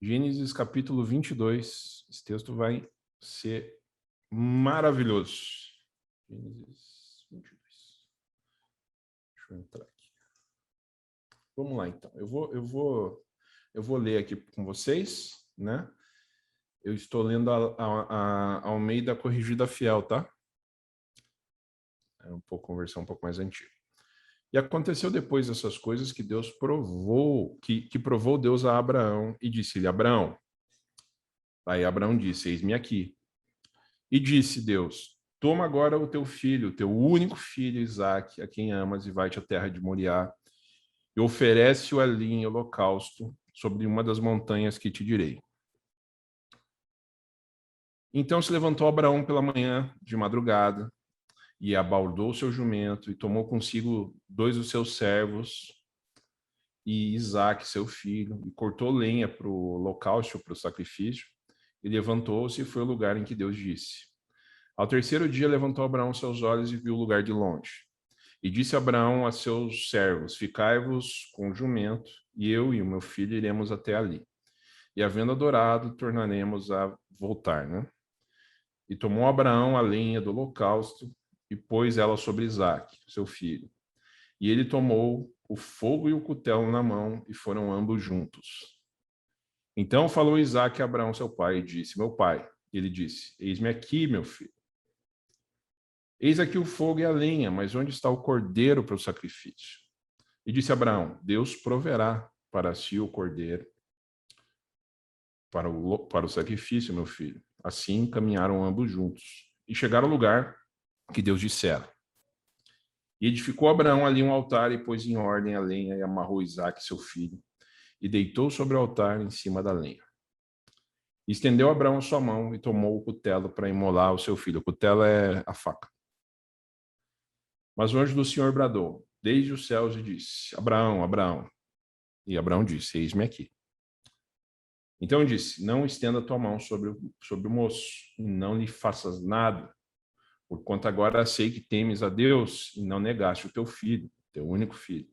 Gênesis capítulo 22. Esse texto vai ser maravilhoso. Gênesis 22. Deixa eu entrar aqui. Vamos lá, então. Eu vou ler aqui com vocês, né? Eu estou lendo a Almeida Corrigida Fiel, tá? É uma versão um pouco mais antiga. E aconteceu depois dessas coisas que Deus provou, que provou Deus a Abraão e disse-lhe: Abraão. Aí Abraão disse: Eis-me aqui. E disse Deus: Toma agora o teu filho, teu único filho, Isaque, a quem amas, e vai-te à terra de Moriá, e oferece-o ali em holocausto sobre uma das montanhas que te direi. Então se levantou Abraão pela manhã, de madrugada, e abordou o seu jumento, e tomou consigo 2 dos seus servos, e Isaque, seu filho, e cortou lenha para o holocausto, para o sacrifício, e levantou-se e foi ao lugar em que Deus disse. Ao terceiro dia levantou Abraão seus olhos e viu o lugar de longe. E disse Abraão a seus servos: Ficai-vos com o jumento, e eu e o meu filho iremos até ali. E havendo adorado, tornaremos a voltar, né? E tomou Abraão a lenha do holocausto e pôs ela sobre Isaque, seu filho. E ele tomou o fogo e o cutelo na mão, e foram ambos juntos. Então falou Isaque a Abraão, seu pai, e disse: Meu pai. E ele disse: Eis-me aqui, meu filho. Eis aqui o fogo e a lenha, mas onde está o cordeiro para o sacrifício? E disse Abraão: Deus proverá para si o cordeiro para o sacrifício, meu filho. Assim caminharam ambos juntos e chegaram ao lugar que Deus dissera. E edificou Abraão ali um altar e pôs em ordem a lenha e amarrou Isaque, seu filho, e deitou sobre o altar em cima da lenha. E estendeu Abraão a sua mão e tomou o cutelo para imolar o seu filho. O cutelo é a faca. Mas o anjo do Senhor bradou desde os céus e disse: Abraão, Abraão. E Abraão disse: Eis-me aqui. Então disse: Não estenda tua mão sobre o moço, e não lhe faças nada, porquanto agora sei que temes a Deus e não negaste o teu filho, teu único filho.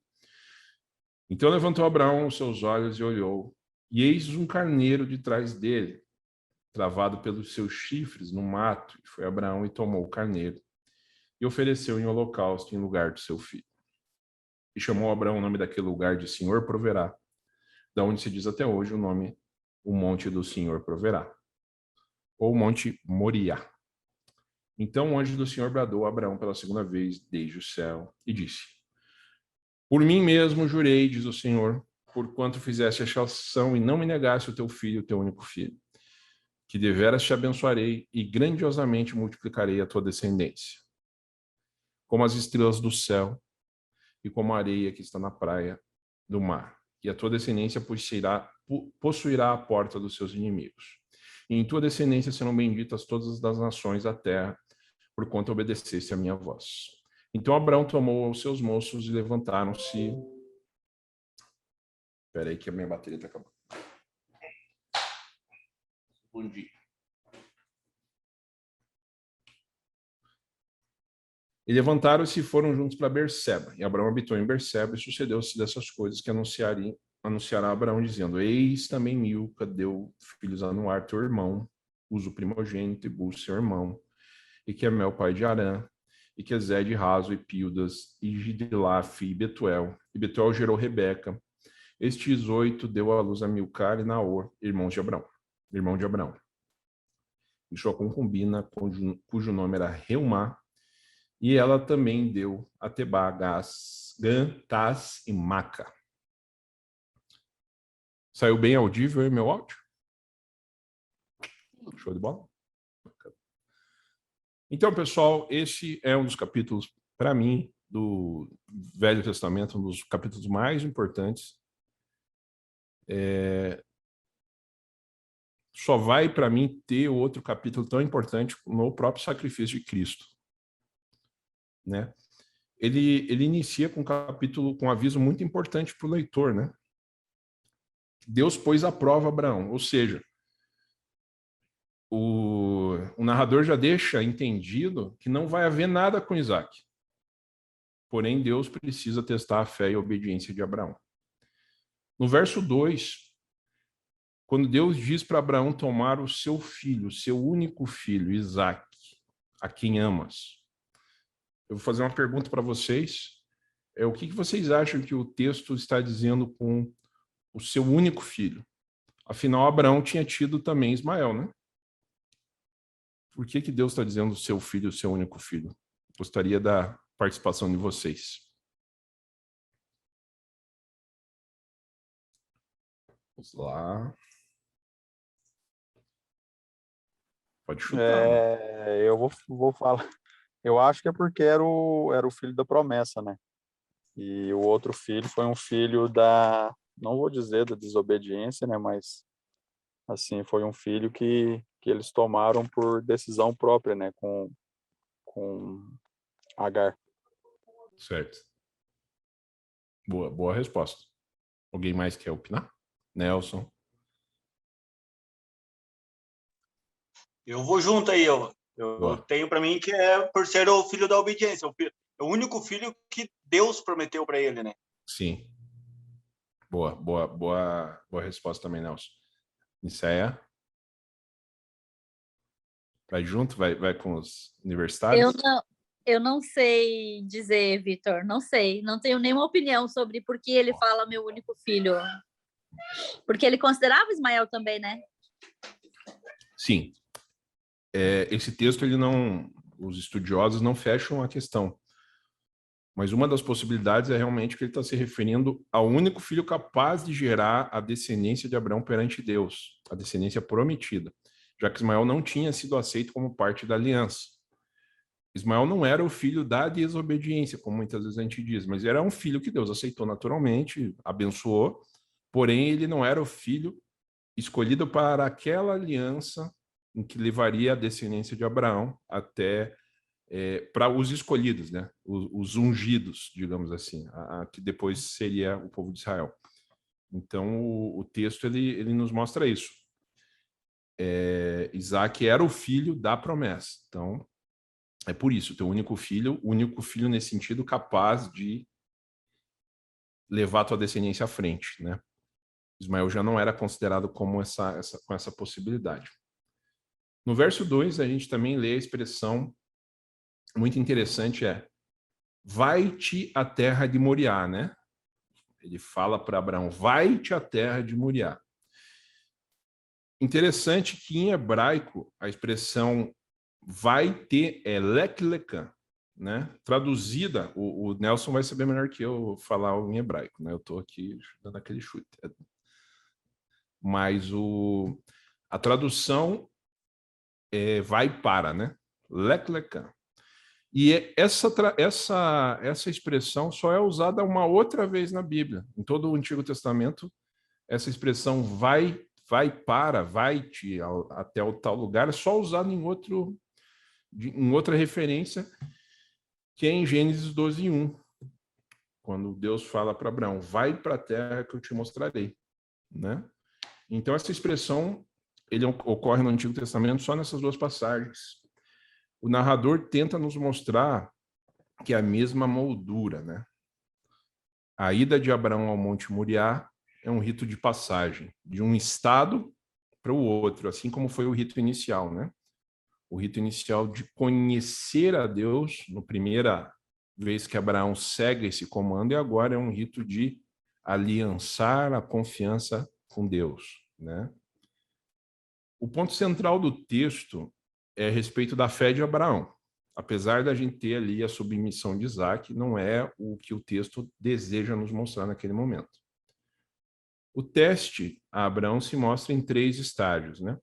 Então levantou Abraão os seus olhos e olhou, e eis um carneiro de trás dele, travado pelos seus chifres no mato. E foi Abraão e tomou o carneiro, e ofereceu em holocausto em lugar do seu filho. E chamou Abraão o nome daquele lugar de Senhor proverá, da onde se diz até hoje o monte do Senhor proverá, ou monte Moriá. Então o anjo do Senhor bradou a Abraão pela segunda vez desde o céu e disse: Por mim mesmo jurei, diz o Senhor, porquanto fizeste esta ação e não me negaste o teu filho, o teu único filho, que deveras te abençoarei e grandiosamente multiplicarei a tua descendência, como as estrelas do céu e como a areia que está na praia do mar. E a tua descendência possuirá a porta dos seus inimigos. E em tua descendência serão benditas todas as nações da terra, porquanto obedeceste a minha voz. Então Abraão tomou os seus moços e levantaram-se. Espera aí que a minha bateria está acabando. Bom dia. E levantaram-se e foram juntos para Berseba. E Abraão habitou em Berseba, e sucedeu-se dessas coisas que anunciará Abraão, dizendo: Eis também Milca deu filhos a Anuar, teu irmão, Uzo primogênito, e Bus, seu irmão, e Quemel, pai de Arã, e Quezed, Razo, e Pildas, e Gidelaf, e Betuel. E Betuel gerou Rebeca. Estes 8 deu à luz a Milcar e Naor, irmão de Abraão. E sua concubina, cujo nome era Reumá, e ela também deu a Tebá, Gantás e Maca. Saiu bem audível aí meu áudio? Show de bola? Então, pessoal, esse é um dos capítulos, para mim, do Velho Testamento, um dos capítulos mais importantes. Só vai, para mim, ter outro capítulo tão importante no próprio sacrifício de Cristo, né? Ele inicia com um capítulo, com um aviso muito importante para o leitor, né? Deus pôs à prova Abraão, ou seja, o narrador já deixa entendido que não vai haver nada com Isaac. Porém, Deus precisa testar a fé e a obediência de Abraão. No verso 2, Quando Deus diz para Abraão tomar o seu filho, o seu único filho, Isaque, a quem amas. Eu vou fazer uma pergunta para vocês. O que vocês acham que o texto está dizendo com o seu único filho? Afinal, Abraão tinha tido também Ismael, né? Por que Deus está dizendo o seu filho, o seu único filho? Gostaria da participação de vocês. Vamos lá. Pode chutar. Eu vou falar. Eu acho que é porque era o filho da promessa, né? E o outro filho foi um filho não vou dizer da desobediência, né? Mas, assim, foi um filho que eles tomaram por decisão própria, né? Com Agar. Certo. Boa resposta. Alguém mais quer opinar? Nelson. Eu vou junto aí. Eu tenho para mim que é por ser o filho da obediência. O único filho que Deus prometeu para ele, né? Sim. Boa resposta também, Nelson. Niceia? Vai junto? Vai com os universitários? Eu não sei dizer, Vitor. Não sei. Não tenho nenhuma opinião sobre por que ele fala meu único filho. Porque ele considerava Ismael também, né? Sim. Esse texto, os estudiosos não fecham a questão. Mas uma das possibilidades é realmente que ele está se referindo ao único filho capaz de gerar a descendência de Abraão perante Deus, a descendência prometida, já que Ismael não tinha sido aceito como parte da aliança. Ismael não era o filho da desobediência, como muitas vezes a gente diz, mas era um filho que Deus aceitou naturalmente, abençoou, porém ele não era o filho escolhido para aquela aliança em que levaria a descendência de Abraão até para os escolhidos, né? Os ungidos, digamos assim, que depois seria o povo de Israel. Então, o texto ele nos mostra isso. Isaac era o filho da promessa. Então, é por isso, teu único filho nesse sentido capaz de levar a tua descendência à frente, né? Ismael já não era considerado como com essa possibilidade. No verso 2, a gente também lê a expressão muito interessante, vai-te à terra de Moriá, né? Ele fala para Abraão, vai-te à terra de Moriá. Interessante que em hebraico a expressão vai-te é lek-lekan, né? Traduzida, o Nelson vai saber melhor que eu falar em hebraico, né? Eu estou aqui dando aquele chute. Mas a tradução vai para, né? Lek-lekan. E essa expressão só é usada uma outra vez na Bíblia. Em todo o Antigo Testamento, essa expressão vai para, vai-te até o tal lugar, é só usada em outra referência, que é em Gênesis 12:1, quando Deus fala para Abraão, vai para a terra que eu te mostrarei, né? Então, essa expressão ele ocorre no Antigo Testamento só nessas duas passagens. O narrador tenta nos mostrar que é a mesma moldura, né? A ida de Abraão ao Monte Moriá é um rito de passagem de um estado para o outro, assim como foi o rito inicial, né? O rito inicial de conhecer a Deus, no primeira vez que Abraão segue esse comando, e agora é um rito de aliançar a confiança com Deus, né? O ponto central do texto é a respeito da fé de Abraão. Apesar da gente ter ali a submissão de Isaac, não é o que o texto deseja nos mostrar naquele momento. O teste a Abraão se mostra em 3 estágios, né?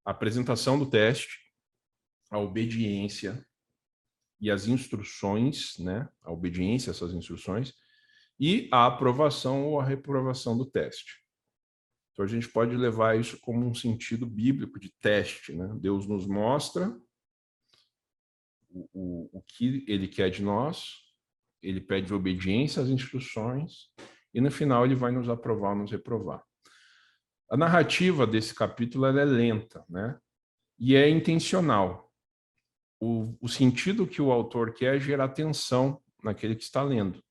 A apresentação do teste, a obediência e as instruções, né? A obediência a essas instruções e a aprovação ou a reprovação do teste. Então, a gente pode levar isso como um sentido bíblico de teste, né? Deus nos mostra o que ele quer de nós, ele pede obediência às instruções e, no final, ele vai nos aprovar ou nos reprovar. A narrativa desse capítulo ela é lenta, né? E é intencional. O sentido que o autor quer é gerar atenção naquele que está lendo.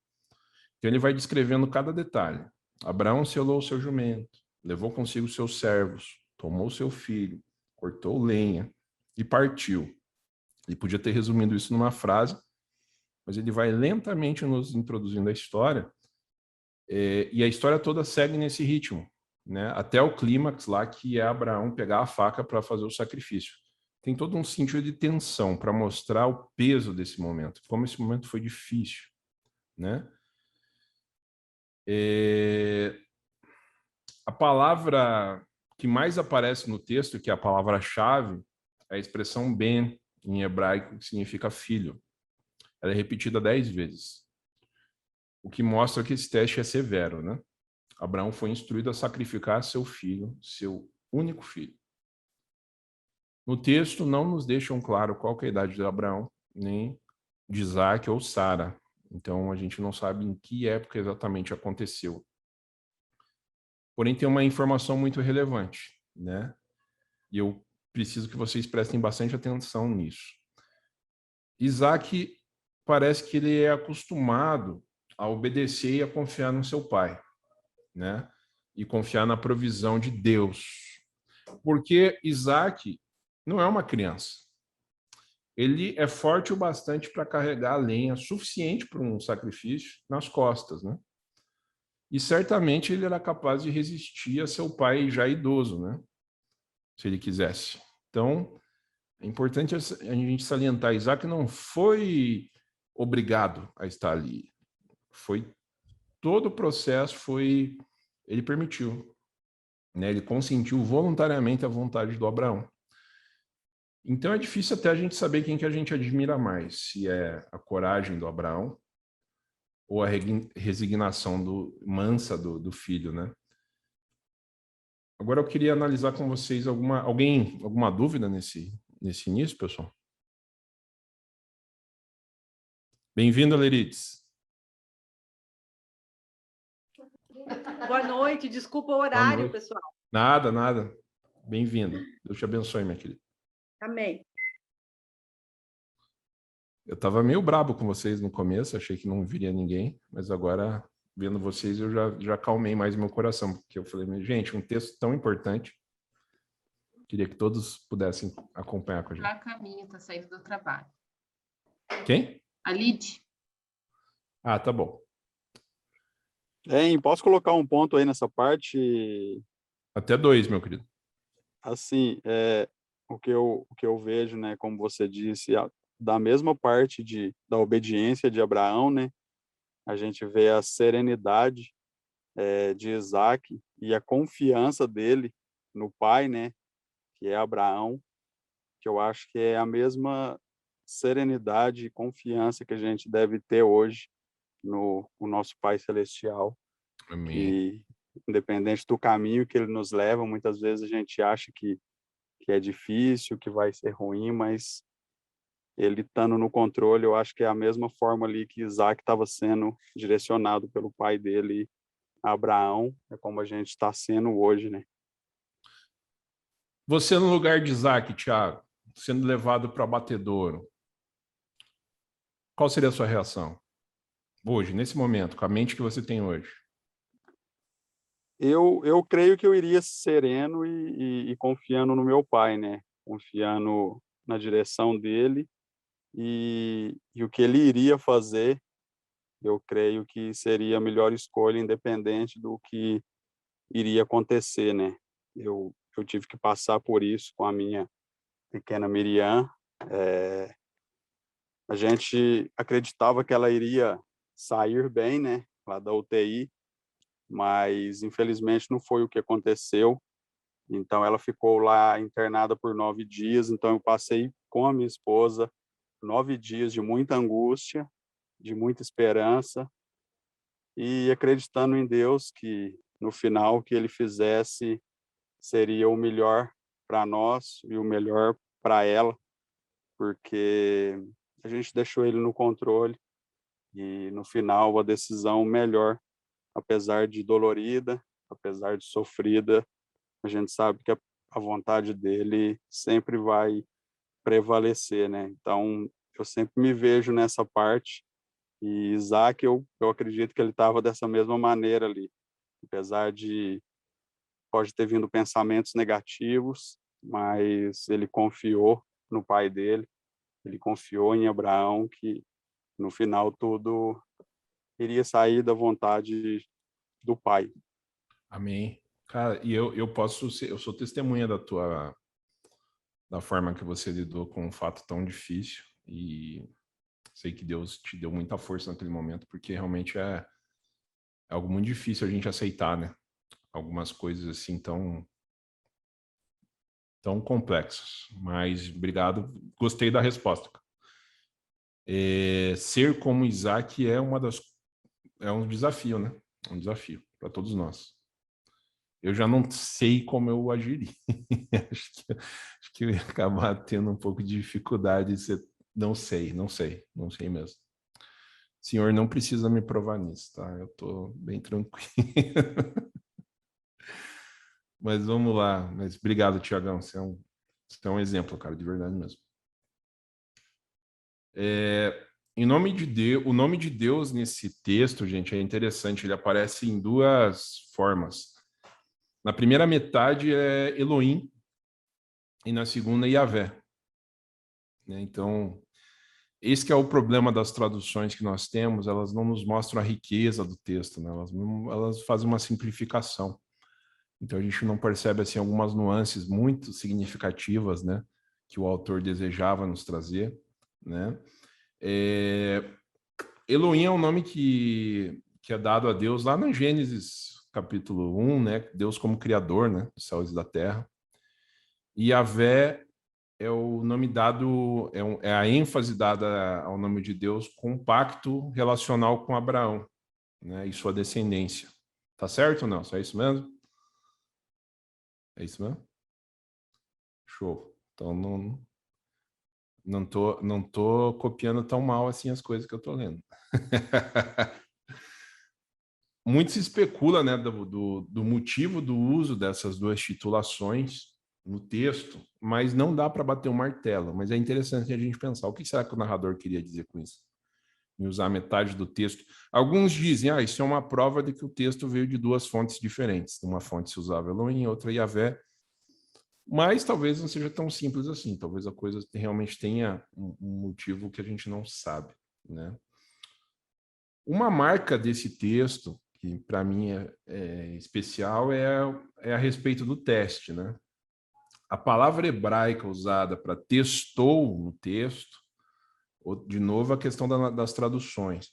Então, ele vai descrevendo cada detalhe. Abraão selou o seu jumento, levou consigo seus servos, tomou seu filho, cortou lenha e partiu. Ele podia ter resumido isso numa frase, mas ele vai lentamente nos introduzindo a história, e a história toda segue nesse ritmo, né? Até o clímax lá, que é Abraão pegar a faca para fazer o sacrifício. Tem todo um sentido de tensão para mostrar o peso desse momento, como esse momento foi difícil, né? A palavra que mais aparece no texto, que é a palavra-chave, é a expressão ben, em hebraico, que significa filho. Ela é repetida 10 vezes. O que mostra que esse teste é severo, né? Abraão foi instruído a sacrificar seu filho, seu único filho. No texto não nos deixam claro qual que é a idade de Abraão, nem de Isaac ou Sara. Então a gente não sabe em que época exatamente aconteceu. Porém tem uma informação muito relevante, né? E eu preciso que vocês prestem bastante atenção nisso. Isaac parece que ele é acostumado a obedecer e a confiar no seu pai, né? E confiar na provisão de Deus. Porque Isaac não é uma criança. Ele é forte o bastante para carregar a lenha suficiente para um sacrifício nas costas, né? E certamente ele era capaz de resistir a seu pai já idoso, né? Se ele quisesse. Então, é importante a gente salientar, Isaac não foi obrigado a estar ali. Foi todo o processo ele permitiu, né? Ele consentiu voluntariamente a vontade do Abraão. Então é difícil até a gente saber quem que a gente admira mais, se é a coragem do Abraão ou a resignação mansa do filho, né? Agora eu queria analisar com vocês alguma dúvida nesse início, pessoal? Bem-vindo, Lerides. Boa noite, desculpa o horário, pessoal. Nada. Bem-vindo. Deus te abençoe, minha querida. Amém. Eu estava meio brabo com vocês no começo, achei que não viria ninguém, mas agora, vendo vocês, eu já acalmei mais meu coração, porque eu falei, gente, um texto tão importante, queria que todos pudessem acompanhar com a gente. Tá a caminho, tá saindo do trabalho. Quem? A Lid. Ah, tá bom. Posso colocar um ponto aí nessa parte? Até 2, meu querido. Assim, o que eu vejo, né, como você disse, da mesma parte da obediência de Abraão, né, a gente vê a serenidade de Isaac e a confiança dele no pai, né, que é Abraão, que eu acho que é a mesma serenidade e confiança que a gente deve ter hoje no nosso Pai Celestial. Amém. Que, independente do caminho que ele nos leva, muitas vezes a gente acha que é difícil, que vai ser ruim, mas ele estando no controle, eu acho que é a mesma forma ali que Isaac estava sendo direcionado pelo pai dele, Abraão, é como a gente está sendo hoje, né? Você no lugar de Isaac, Thiago, sendo levado para o abatedouro, qual seria a sua reação? Hoje, nesse momento, com a mente que você tem hoje? Eu creio que eu iria sereno e confiando no meu pai, né? Confiando na direção dele e o que ele iria fazer, eu creio que seria a melhor escolha, independente do que iria acontecer, né? Eu tive que passar por isso com a minha pequena Miriam. A gente acreditava que ela iria sair bem, né? Lá da UTI, mas infelizmente não foi o que aconteceu. Então ela ficou lá internada por 9 dias. Então eu passei com a minha esposa 9 dias de muita angústia, de muita esperança e acreditando em Deus que no final o que ele fizesse seria o melhor para nós e o melhor para ela, porque a gente deixou ele no controle e no final a decisão melhor, apesar de dolorida, apesar de sofrida, a gente sabe que a vontade dele sempre vai prevalecer, né? Então, eu sempre me vejo nessa parte e Isaac, eu acredito que ele estava dessa mesma maneira ali, apesar de pode ter vindo pensamentos negativos, mas ele confiou no pai dele, ele confiou em Abraão que no final tudo iria sair da vontade do pai. Amém. Cara, e eu posso ser, eu sou testemunha da forma que você lidou com um fato tão difícil, e sei que Deus te deu muita força naquele momento, porque realmente é algo muito difícil a gente aceitar, né? Algumas coisas assim tão complexas. Mas obrigado, gostei da resposta. Ser como Isaac é um desafio, né? É um desafio para todos nós. Eu já não sei como eu agiria. acho que eu ia acabar tendo um pouco de dificuldade. Não sei mesmo. Senhor, não precisa me provar nisso, tá? Eu tô bem tranquilo. Mas vamos lá. Mas obrigado, Tiagão. Você é um exemplo, cara, de verdade mesmo. Em nome de Deus, o nome de Deus nesse texto, gente, é interessante. Ele aparece em duas formas. Na primeira metade é Elohim e na segunda Yahvé. Então, esse que é o problema das traduções que nós temos. Elas não nos mostram a riqueza do texto, né? Elas fazem uma simplificação. Então a gente não percebe assim algumas nuances muito significativas, né, que o autor desejava nos trazer, né? Elohim é um nome que é dado a Deus lá no Gênesis capítulo 1, né? Deus como criador, né, dos céus e da terra. E Yahvé é o nome dado, é a ênfase dada ao nome de Deus com um pacto relacional com Abraão, né, e sua descendência. Tá certo ou não? É isso mesmo? É isso mesmo? Show. Então não tô copiando tão mal assim as coisas que eu tô lendo. Muito se especula, né, do motivo do uso dessas duas titulações no texto, mas não dá para bater um martelo. Mas é interessante a gente pensar, o que será que o narrador queria dizer com isso? Em usar metade do texto. Alguns dizem, isso é uma prova de que o texto veio de duas fontes diferentes. Uma fonte se usava Elohim, outra Yahvé. Mas talvez não seja tão simples assim. Talvez a coisa realmente tenha um motivo que a gente não sabe, né? Uma marca desse texto, que para mim é especial, é a respeito do teste, né? A palavra hebraica usada para testou no texto, de novo a questão das traduções.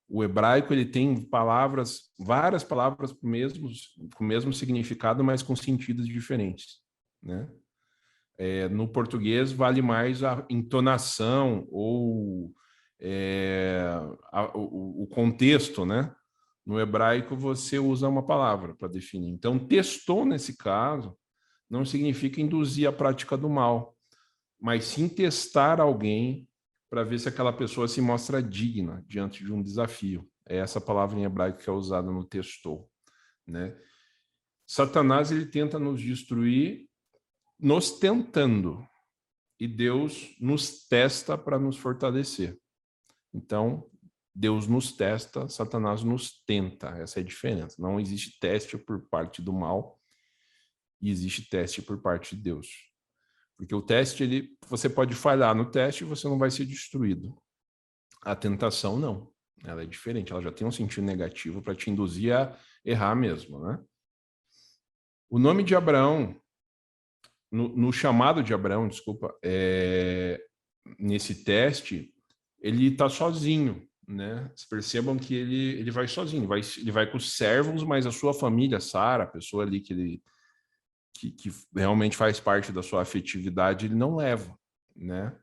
O hebraico ele tem várias palavras com o mesmo significado, mas com sentidos diferentes, né? No português vale mais a entonação ou o contexto, né? No hebraico você usa uma palavra para definir. Então, testou nesse caso não significa induzir a prática do mal, mas sim testar alguém para ver se aquela pessoa se mostra digna diante de um desafio. É essa palavra em hebraico que é usada no testou, né? Satanás ele tenta nos destruir nos tentando, e Deus nos testa para nos fortalecer. Então, Deus nos testa, Satanás nos tenta. Essa é a diferença. Não existe teste por parte do mal e existe teste por parte de Deus. Porque o teste, você pode falhar no teste e você não vai ser destruído. A tentação, não. Ela é diferente. Ela já tem um sentido negativo para te induzir a errar mesmo, né? O nome de Abraão, no chamado de Abraão, desculpa, nesse teste, ele está sozinho, né? Vocês percebam que ele vai sozinho, ele vai com os servos, mas a sua família, Sara, a pessoa ali que realmente faz parte da sua afetividade, ele não leva, né?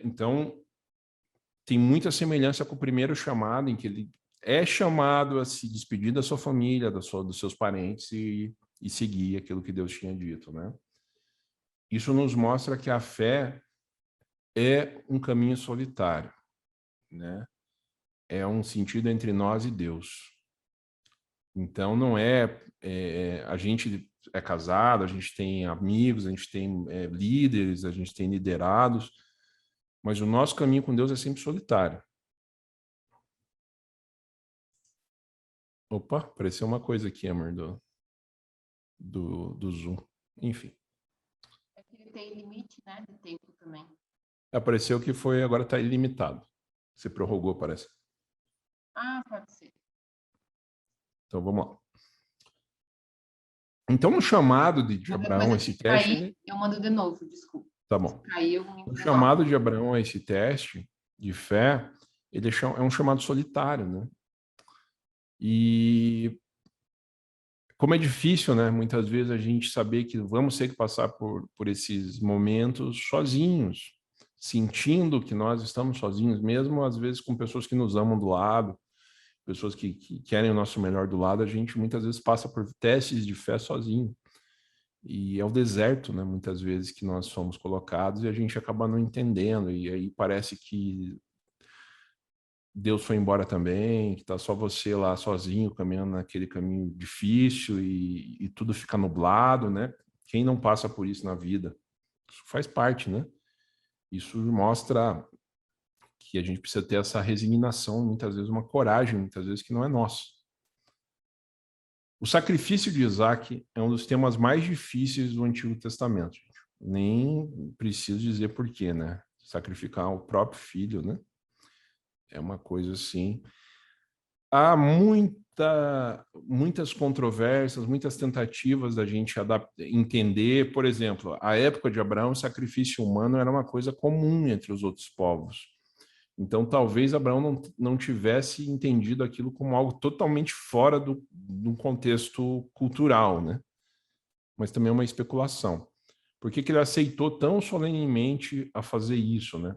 Então, tem muita semelhança com o primeiro chamado, em que ele é chamado a se despedir da sua família, dos seus parentes e seguir aquilo que Deus tinha dito, né? Isso nos mostra que a fé é um caminho solitário, né? É um sentido entre nós e Deus. Então, não a gente é casado, a gente tem amigos, a gente tem líderes, a gente tem liderados, mas o nosso caminho com Deus é sempre solitário. Opa, apareceu uma coisa aqui, amor. do Zoom. Enfim. É que ele tem limite, né, de tempo também. Apareceu que foi, agora está ilimitado. Você prorrogou, parece. Ah, pode ser. Então, vamos lá. Então, no chamado de Qualquer Abraão, coisa esse que teste... cair, eu mando de novo, desculpa. Tá bom. Se caiu, O chamado de Abraão a esse teste de fé, ele é um chamado solitário, né? E como é difícil, né? Muitas vezes a gente saber que vamos ter que passar por esses momentos sozinhos, sentindo que nós estamos sozinhos, mesmo às vezes com pessoas que nos amam do lado, pessoas que querem o nosso melhor do lado, a gente muitas vezes passa por testes de fé sozinho. E é o deserto, né, muitas vezes, que nós somos colocados e a gente acaba não entendendo. E aí parece que Deus foi embora também, que está só você lá sozinho, caminhando naquele caminho difícil e tudo fica nublado, né? Quem não passa por isso na vida? Isso faz parte, né? Isso mostra que a gente precisa ter essa resignação, muitas vezes uma coragem, muitas vezes que não é nossa. O sacrifício de Isaac é um dos temas mais difíceis do Antigo Testamento. Gente. Nem preciso dizer por quê, né? Sacrificar o próprio filho, né? É uma coisa assim. Há muitas controvérsias, muitas tentativas da gente entender. Por exemplo, a época de Abraão, o sacrifício humano era uma coisa comum entre os outros povos. Então, talvez Abraão não tivesse entendido aquilo como algo totalmente fora do contexto cultural, né? Mas também é uma especulação. Por que ele aceitou tão solenemente a fazer isso, né?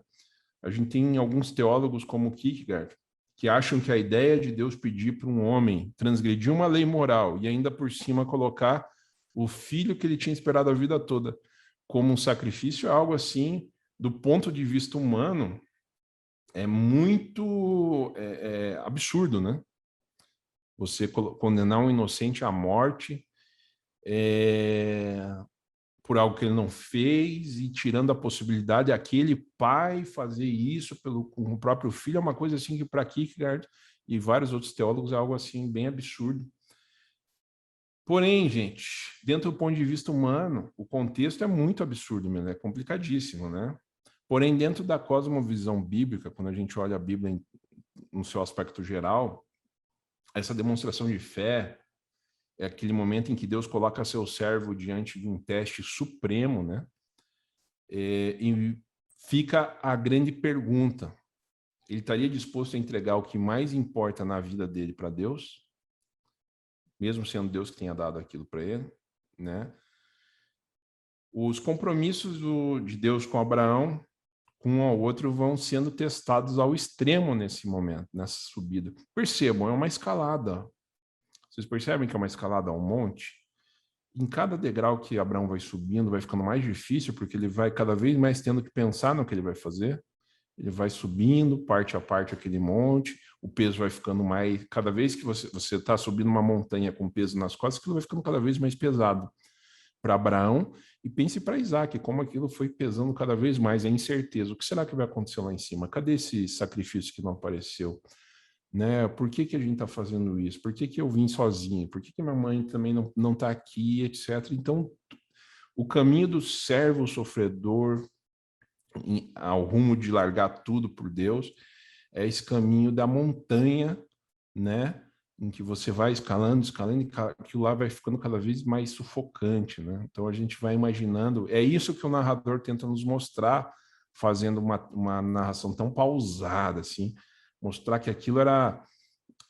A gente tem alguns teólogos como Kierkegaard que acham que a ideia de Deus pedir para um homem transgredir uma lei moral e ainda por cima colocar o filho que ele tinha esperado a vida toda como um sacrifício é algo assim, do ponto de vista humano, é muito absurdo, né? Você condenar um inocente à morte por algo que ele não fez e tirando a possibilidade de aquele pai fazer isso com o próprio filho é uma coisa assim que para Kierkegaard e vários outros teólogos é algo assim bem absurdo. Porém, gente, dentro do ponto de vista humano, o contexto é muito absurdo mesmo, é complicadíssimo, né? Porém, dentro da cosmovisão bíblica, quando a gente olha a Bíblia no seu aspecto geral, essa demonstração de fé é aquele momento em que Deus coloca seu servo diante de um teste supremo, né? E fica a grande pergunta: ele estaria disposto a entregar o que mais importa na vida dele para Deus, mesmo sendo Deus que tenha dado aquilo para ele, né? Os compromissos de Deus com Abraão, com um ao outro, vão sendo testados ao extremo nesse momento, nessa subida. Percebam, é uma escalada. Vocês percebem que é uma escalada a um monte? Em cada degrau que Abraão vai subindo, vai ficando mais difícil, porque ele vai cada vez mais tendo que pensar no que ele vai fazer. Ele vai subindo, parte a parte, aquele monte, o peso vai ficando mais... Cada vez que você está subindo uma montanha com peso nas costas, aquilo vai ficando cada vez mais pesado para Abraão. E pense para Isaac, como aquilo foi pesando cada vez mais, a incerteza. O que será que vai acontecer lá em cima? Cadê esse sacrifício que não apareceu? Né? Por que a gente está fazendo isso? Por que eu vim sozinho? Por que minha mãe também não está aqui, etc. Então, o caminho do servo sofredor ao rumo de largar tudo por Deus é esse caminho da montanha, né? Em que você vai escalando, e aquilo lá vai ficando cada vez mais sufocante, né? Então a gente vai imaginando, é isso que o narrador tenta nos mostrar, fazendo uma narração tão pausada, assim, mostrar que aquilo era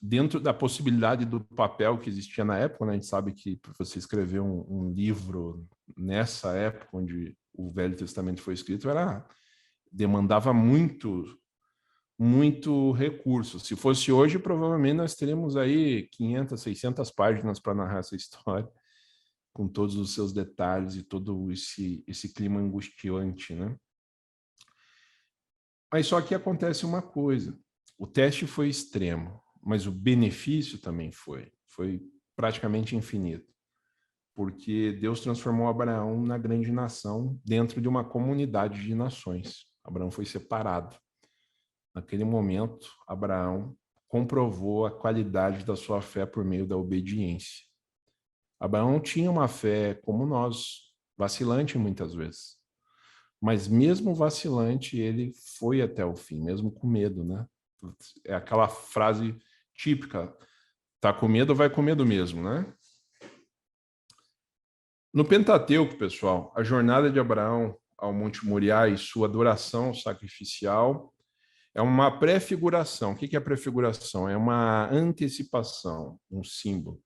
dentro da possibilidade do papel que existia na época, né? A gente sabe que você escrever um livro nessa época, onde o Velho Testamento foi escrito, demandava muito recurso. Se fosse hoje, provavelmente nós teríamos aí 500, 600 páginas para narrar essa história, com todos os seus detalhes e todo esse clima angustiante, né? Mas só que acontece uma coisa, o teste foi extremo, mas o benefício também foi praticamente infinito, porque Deus transformou Abraão na grande nação dentro de uma comunidade de nações. Abraão foi separado. Naquele momento, Abraão comprovou a qualidade da sua fé por meio da obediência. Abraão tinha uma fé como nós, vacilante muitas vezes. Mas mesmo vacilante, ele foi até o fim, mesmo com medo, né? É aquela frase típica, tá com medo, vai com medo mesmo, né? No Pentateuco, pessoal, a jornada de Abraão ao Monte Moriá e sua adoração sacrificial é uma prefiguração. O que é prefiguração? É uma antecipação, um símbolo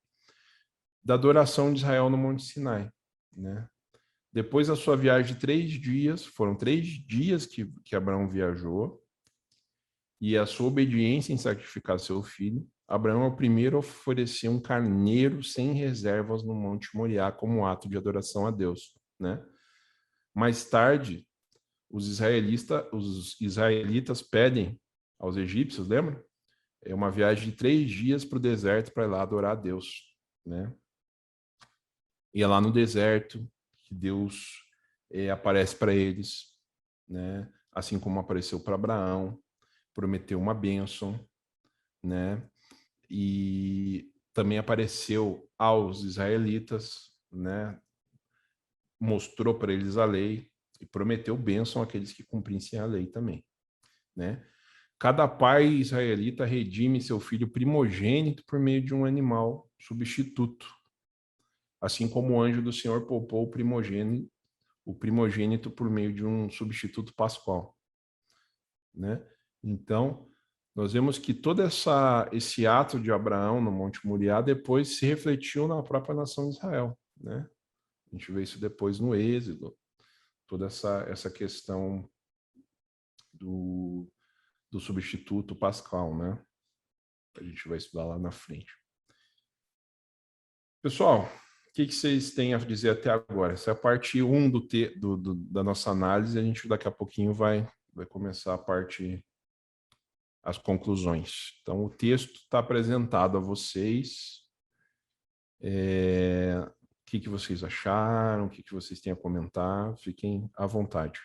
da adoração de Israel no Monte Sinai, né? Depois da sua viagem de 3 dias, foram 3 dias que Abraão viajou, e a sua obediência em sacrificar seu filho, Abraão é o primeiro a oferecer um carneiro sem reservas no Monte Moriá como ato de adoração a Deus, né? Mais tarde, os israelitas pedem aos egípcios, lembra? É uma viagem de 3 dias para o deserto para ir lá adorar a Deus, né? E é lá no deserto que Deus aparece para eles, né? Assim como apareceu para Abraão, prometeu uma bênção, né? E também apareceu aos israelitas, né? Mostrou para eles a lei e prometeu bênção àqueles que cumprissem a lei também, né? Cada pai israelita redime seu filho primogênito por meio de um animal substituto, assim como o anjo do Senhor poupou o primogênito por meio de um substituto pascual, né? Então, nós vemos que todo esse ato de Abraão no Monte Moriá depois se refletiu na própria nação de Israel, né? A gente vê isso depois no Êxodo, toda essa questão do substituto pascal, né? A gente vai estudar lá na frente. Pessoal, o que vocês têm a dizer até agora? Essa é a parte 1 da nossa análise. A gente daqui a pouquinho vai começar as conclusões. Então, o texto está apresentado a vocês. O que vocês acharam? O que vocês têm a comentar? Fiquem à vontade.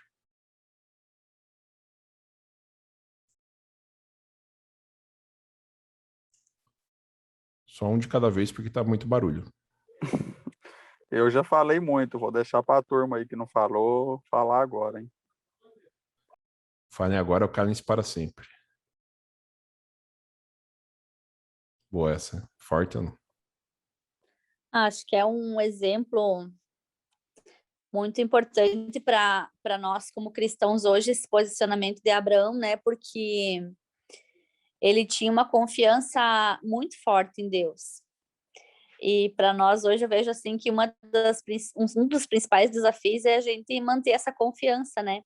Só um de cada vez, porque está muito barulho. Eu já falei muito, vou deixar para a turma aí que não falou, falar agora, hein? Falem agora, o calem-se para sempre. Boa essa. Forte ou não? Acho que é um exemplo muito importante para nós como cristãos hoje, esse posicionamento de Abraão, né? Porque ele tinha uma confiança muito forte em Deus. E para nós hoje eu vejo assim que um dos principais desafios é a gente manter essa confiança, né?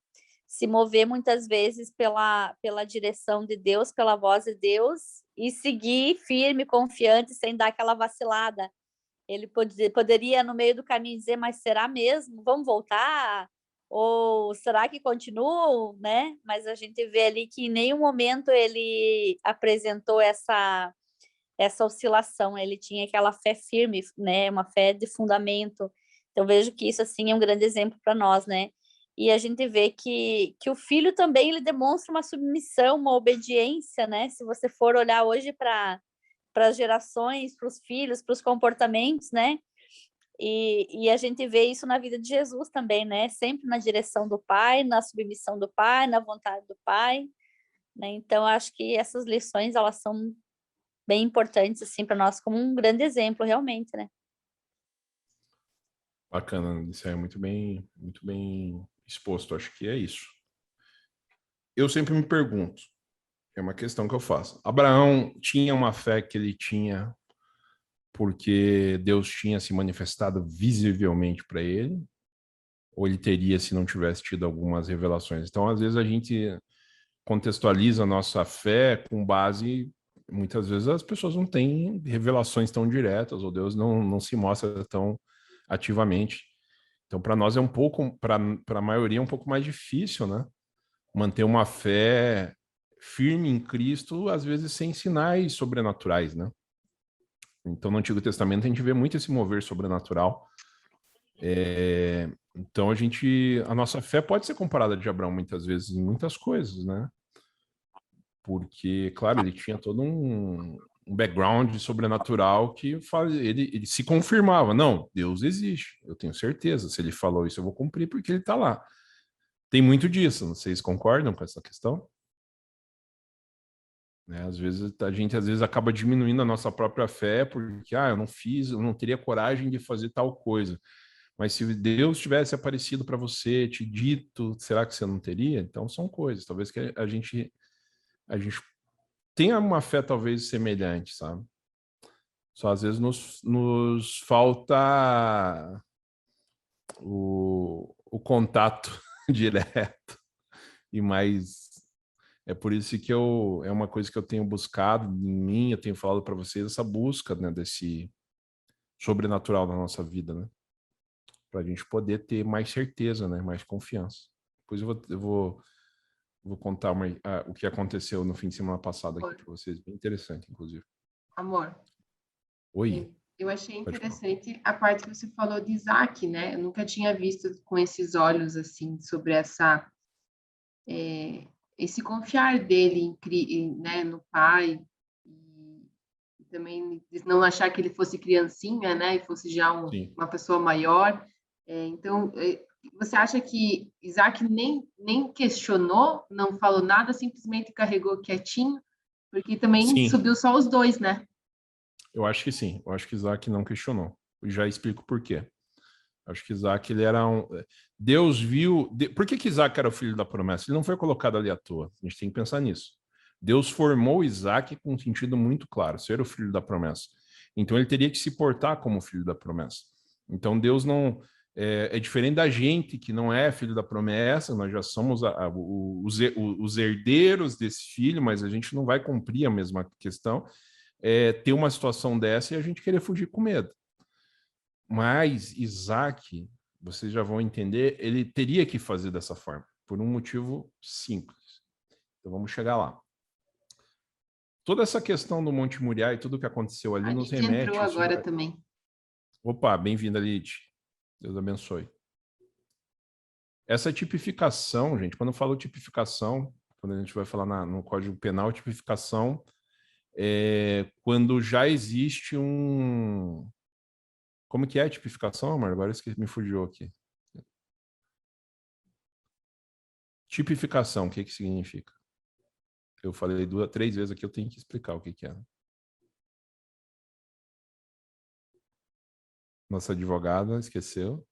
Se mover muitas vezes pela direção de Deus, pela voz de Deus e seguir firme, confiante, sem dar aquela vacilada. Ele poderia no meio do caminho dizer, mas será mesmo? Vamos voltar? Ou será que continuo, né? Mas a gente vê ali que em nenhum momento ele apresentou essa oscilação, ele tinha aquela fé firme, né, uma fé de fundamento. Então vejo que isso assim é um grande exemplo para nós, né? E a gente vê que o filho também ele demonstra uma submissão, uma obediência, né? Se você for olhar hoje para as gerações, para os filhos, para os comportamentos, né? E a gente vê isso na vida de Jesus também, né? Sempre na direção do Pai, na submissão do Pai, na vontade do Pai, né? Então acho que essas lições elas são bem importantes assim para nós como um grande exemplo realmente, né? Bacana, isso é muito bem exposto, acho que é isso. Eu sempre me pergunto, é uma questão que eu faço. Abraão tinha uma fé que ele tinha porque Deus tinha se manifestado visivelmente para ele, ou ele teria se não tivesse tido algumas revelações. Então, às vezes a gente contextualiza a nossa fé com base, muitas vezes as pessoas não têm revelações tão diretas, ou Deus não se mostra tão ativamente. Então, para nós é um pouco, para a maioria é um pouco mais difícil, né? Manter uma fé firme em Cristo, às vezes sem sinais sobrenaturais, né? Então, no Antigo Testamento, a gente vê muito esse mover sobrenatural. Então, a nossa fé pode ser comparada de Abraão muitas vezes em muitas coisas, né? Porque, claro, ele tinha todo um um background sobrenatural que faz, ele se confirmava. Não, Deus existe, eu tenho certeza. Se ele falou isso, eu vou cumprir porque ele está lá. Tem muito disso, vocês concordam com essa questão? Né? Às vezes a gente acaba diminuindo a nossa própria fé porque eu não fiz, eu não teria coragem de fazer tal coisa. Mas se Deus tivesse aparecido para você, te dito, será que você não teria? Então são coisas. Talvez que a gente tenha uma fé talvez semelhante, sabe? Só às vezes nos falta o contato direto e mais. É por isso que é uma coisa que eu tenho buscado em mim, eu tenho falado para vocês, essa busca, né, desse sobrenatural na nossa vida, né? Para a gente poder ter mais certeza, né, mais confiança. Depois eu vou contar o que aconteceu no fim de semana passado aqui para vocês, bem interessante, inclusive. Amor. Oi. Eu achei interessante a parte que você falou de Isaac, né? Eu nunca tinha visto com esses olhos, assim, sobre esse confiar dele né, no pai, e também não achar que ele fosse criancinha, né? E fosse já uma pessoa maior. Então, você acha que Isaac nem questionou, não falou nada, simplesmente carregou quietinho? Porque também subiu só os dois, né? Eu acho que sim. Eu acho que Isaac não questionou. Eu já explico por quê. Acho que Isaac, ele era Deus viu... Por que Isaac era o filho da promessa? Ele não foi colocado ali à toa. A gente tem que pensar nisso. Deus formou Isaac com um sentido muito claro, ser o filho da promessa. Então ele teria que se portar como filho da promessa. Então Deus não... É diferente da gente que não é filho da promessa, nós já somos os herdeiros desse filho, mas a gente não vai cumprir a mesma questão. Ter uma situação dessa e a gente querer fugir com medo. Mas Isaac, vocês já vão entender, ele teria que fazer dessa forma, por um motivo simples. Então vamos chegar lá. Toda essa questão do Monte Moriá e tudo o que aconteceu ali nos remete... entrou agora também. Opa, bem-vinda, Lid. Deus abençoe. Essa tipificação, gente, quando eu falo tipificação, quando a gente vai falar no Código Penal, tipificação quando já existe um... Como que é a tipificação, amor? Agora me fugiu aqui. Tipificação, o que significa? Eu falei 3 vezes aqui, eu tenho que explicar o que é. Nossa advogada esqueceu.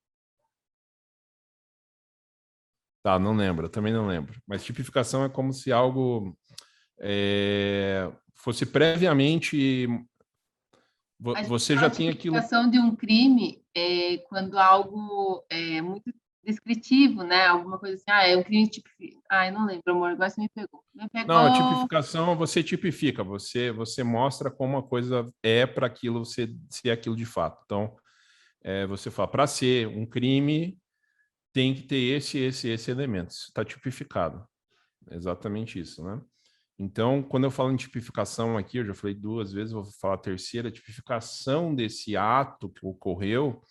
Tá, não lembro, também não lembro. Mas tipificação é como se algo fosse previamente... Você já tem aquilo... A tipificação de um crime é quando algo é muito descritivo, né? Alguma coisa assim, é um crime tipificado. Eu não lembro, amor, agora você me pegou. Não, a tipificação você tipifica, você mostra como a coisa é para aquilo ser aquilo de fato. Então, você fala, para ser um crime, tem que ter esse elemento. Isso está tipificado. É exatamente isso, né? Então, quando eu falo em tipificação aqui, eu já falei 2 vezes, vou falar a terceira, a tipificação desse ato que ocorreu,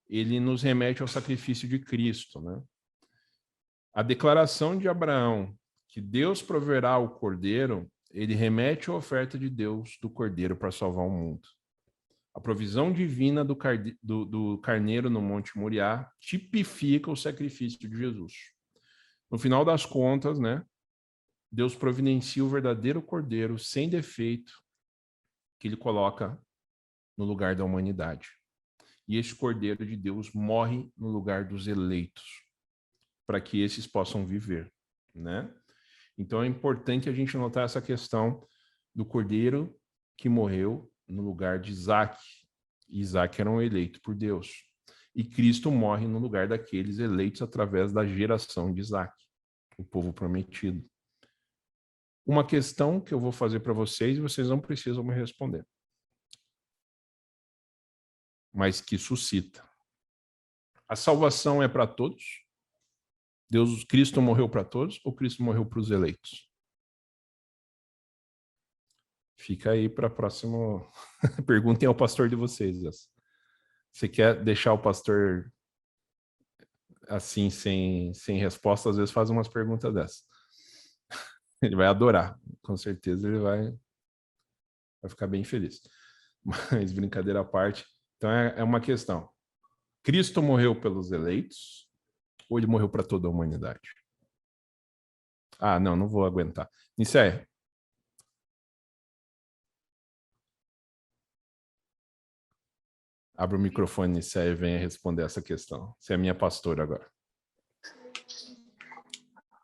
ele nos remete ao sacrifício de Cristo, né? A declaração de Abraão, que Deus proverá o cordeiro, ele remete à oferta de Deus do cordeiro para salvar o mundo. A provisão divina do carneiro no Monte Moriá tipifica o sacrifício de Jesus. No final das contas, né, Deus providencia o verdadeiro cordeiro sem defeito que ele coloca no lugar da humanidade. E esse cordeiro de Deus morre no lugar dos eleitos, para que esses possam viver, né? Então é importante a gente notar essa questão do cordeiro que morreu no lugar de Isaac. Isaac era um eleito por Deus. E Cristo morre no lugar daqueles eleitos através da geração de Isaac, o povo prometido. Uma questão que eu vou fazer para vocês e vocês não precisam me responder, mas que suscita. A salvação é para todos? Cristo morreu para todos ou Cristo morreu para os eleitos? Fica aí para a próxima. Perguntem ao pastor de vocês. Você quer deixar o pastor assim, sem resposta, às vezes faz umas perguntas dessas. Ele vai adorar, com certeza ele vai. vai ficar bem feliz. Mas, brincadeira à parte, então é uma questão. Cristo morreu pelos eleitos ou ele morreu para toda a humanidade? Ah, não vou aguentar. Nicéia. Abre o microfone, Nicéia, e venha responder essa questão. Você é minha pastora agora.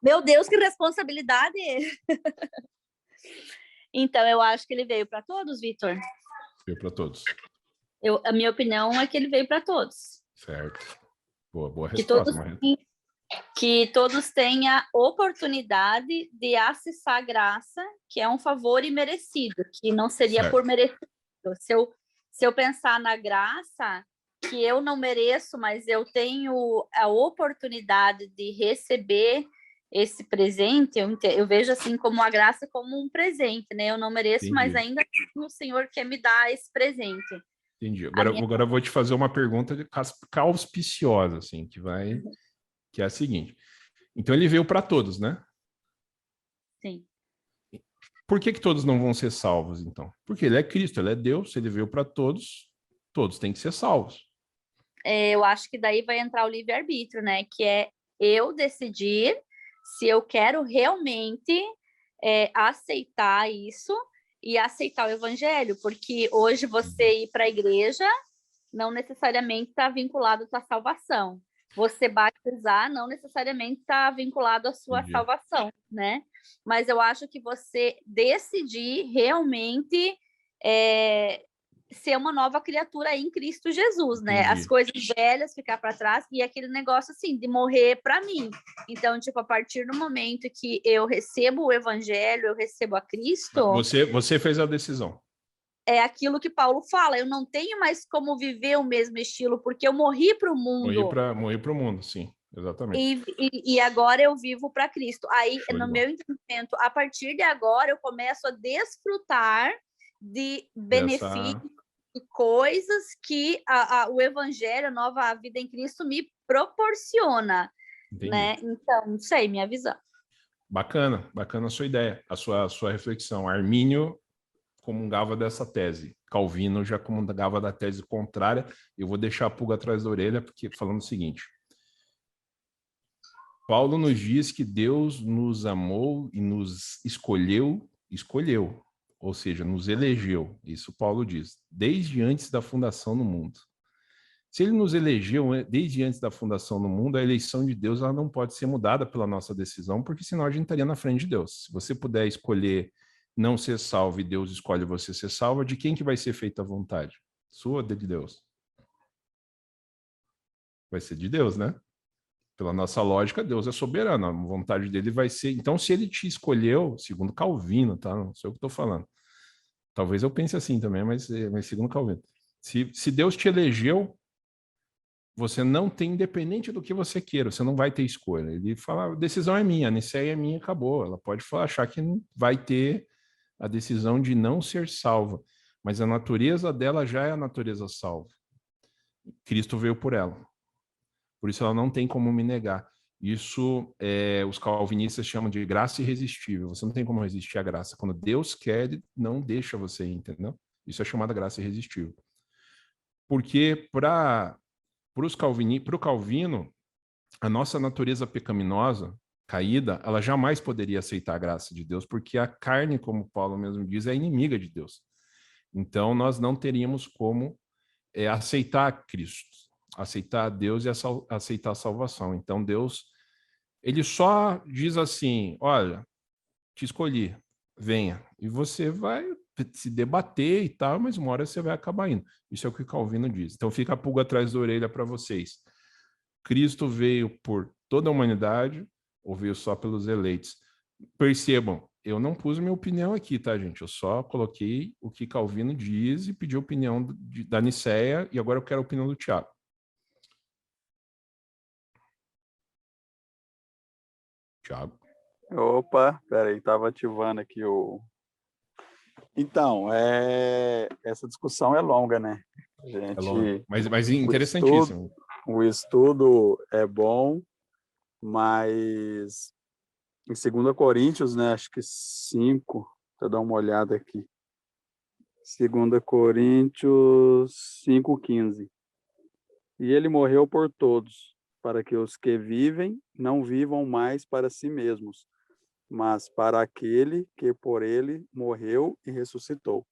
Meu Deus, que responsabilidade! Então, eu acho que ele veio para todos, Vitor. Veio para todos. A minha opinião é que ele veio para todos. Certo. Boa resposta, Maria. Que todos tenham a oportunidade de acessar a graça, que é um favor imerecido, que não seria certo. Por merecido. Se eu pensar na graça, que eu não mereço, mas eu tenho a oportunidade de receber esse presente, eu vejo assim como a graça como um presente, né? Eu não mereço, mas ainda o Senhor quer me dar esse presente. Entendi. Agora eu vou te fazer uma pergunta auspiciosa, assim, que é a seguinte. Então ele veio para todos, né? Sim. Por que todos não vão ser salvos, então? Porque ele é Cristo, ele é Deus, ele veio para todos, todos têm que ser salvos. Eu acho que daí vai entrar o livre-arbítrio, né? Que é eu decidir se eu quero realmente aceitar isso e aceitar o evangelho, porque hoje você ir para a igreja não necessariamente está vinculado à sua salvação. Você batizar não necessariamente está vinculado à sua salvação, né? Mas eu acho que você decidir realmente ser uma nova criatura em Cristo Jesus, né? As coisas velhas ficar para trás e aquele negócio assim de morrer para mim. Então, tipo, a partir do momento que eu recebo o evangelho, eu recebo a Cristo. Você fez a decisão. É aquilo que Paulo fala, eu não tenho mais como viver o mesmo estilo, porque eu morri para o mundo. Morri para o mundo, sim, exatamente. E agora eu vivo para Cristo. Aí, no meu entendimento, a partir de agora, eu começo a desfrutar de benefícios e coisas que o Evangelho, a nova vida em Cristo, me proporciona. Né? Então, não sei, minha visão. Bacana a sua ideia, a sua reflexão. Armínio comungava dessa tese. Calvino já comungava da tese contrária. Eu vou deixar a pulga atrás da orelha, porque falando o seguinte. Paulo nos diz que Deus nos amou e nos escolheu, ou seja, nos elegeu. Isso Paulo diz, desde antes da fundação do mundo. Se ele nos elegeu desde antes da fundação do mundo, a eleição de Deus ela não pode ser mudada pela nossa decisão, porque senão a gente estaria na frente de Deus. Se você puder escolher não ser salvo e Deus escolhe você ser salvo, de quem que vai ser feita a vontade? Sua ou de Deus? Vai ser de Deus, né? Pela nossa lógica, Deus é soberano, a vontade dele vai ser... Então, se ele te escolheu, segundo Calvino, tá? Não sei o que estou falando. Talvez eu pense assim também, mas segundo Calvino. Se Deus te elegeu, você não tem, independente do que você queira, você não vai ter escolha. Ele fala, a decisão é minha, a Nicéia é minha, acabou. Ela pode achar que não vai ter a decisão de não ser salva, mas a natureza dela já é a natureza salva. Cristo veio por ela. Por isso ela não tem como me negar. Isso os calvinistas chamam de graça irresistível. Você não tem como resistir à graça. Quando Deus quer, ele não deixa você ir, entendeu? Isso é chamada graça irresistível. Porque para o Calvino, a nossa natureza pecaminosa, caída, ela jamais poderia aceitar a graça de Deus, porque a carne, como Paulo mesmo diz, é inimiga de Deus. Então, nós não teríamos como aceitar Cristo, aceitar Deus e aceitar a salvação. Então, Deus, ele só diz assim, olha, te escolhi, venha. E você vai se debater e tal, mas uma hora você vai acabar indo. Isso é o que Calvino diz. Então, fica a pulga atrás da orelha para vocês. Cristo veio por toda a humanidade ou veio só pelos eleitos? Percebam, eu não pus minha opinião aqui, tá, gente? Eu só coloquei o que Calvino diz e pedi a opinião da Nicéia e agora eu quero a opinião do Tiago. Tiago. Opa, peraí, estava ativando aqui o... Então, essa discussão é longa, né? É longa, mas interessantíssimo. O estudo é bom, mas em 2 Coríntios, né, acho que 5, deixa eu dar uma olhada aqui. 2 Coríntios 5,15. E ele morreu por todos, para que os que vivem não vivam mais para si mesmos, mas para aquele que por ele morreu e ressuscitou.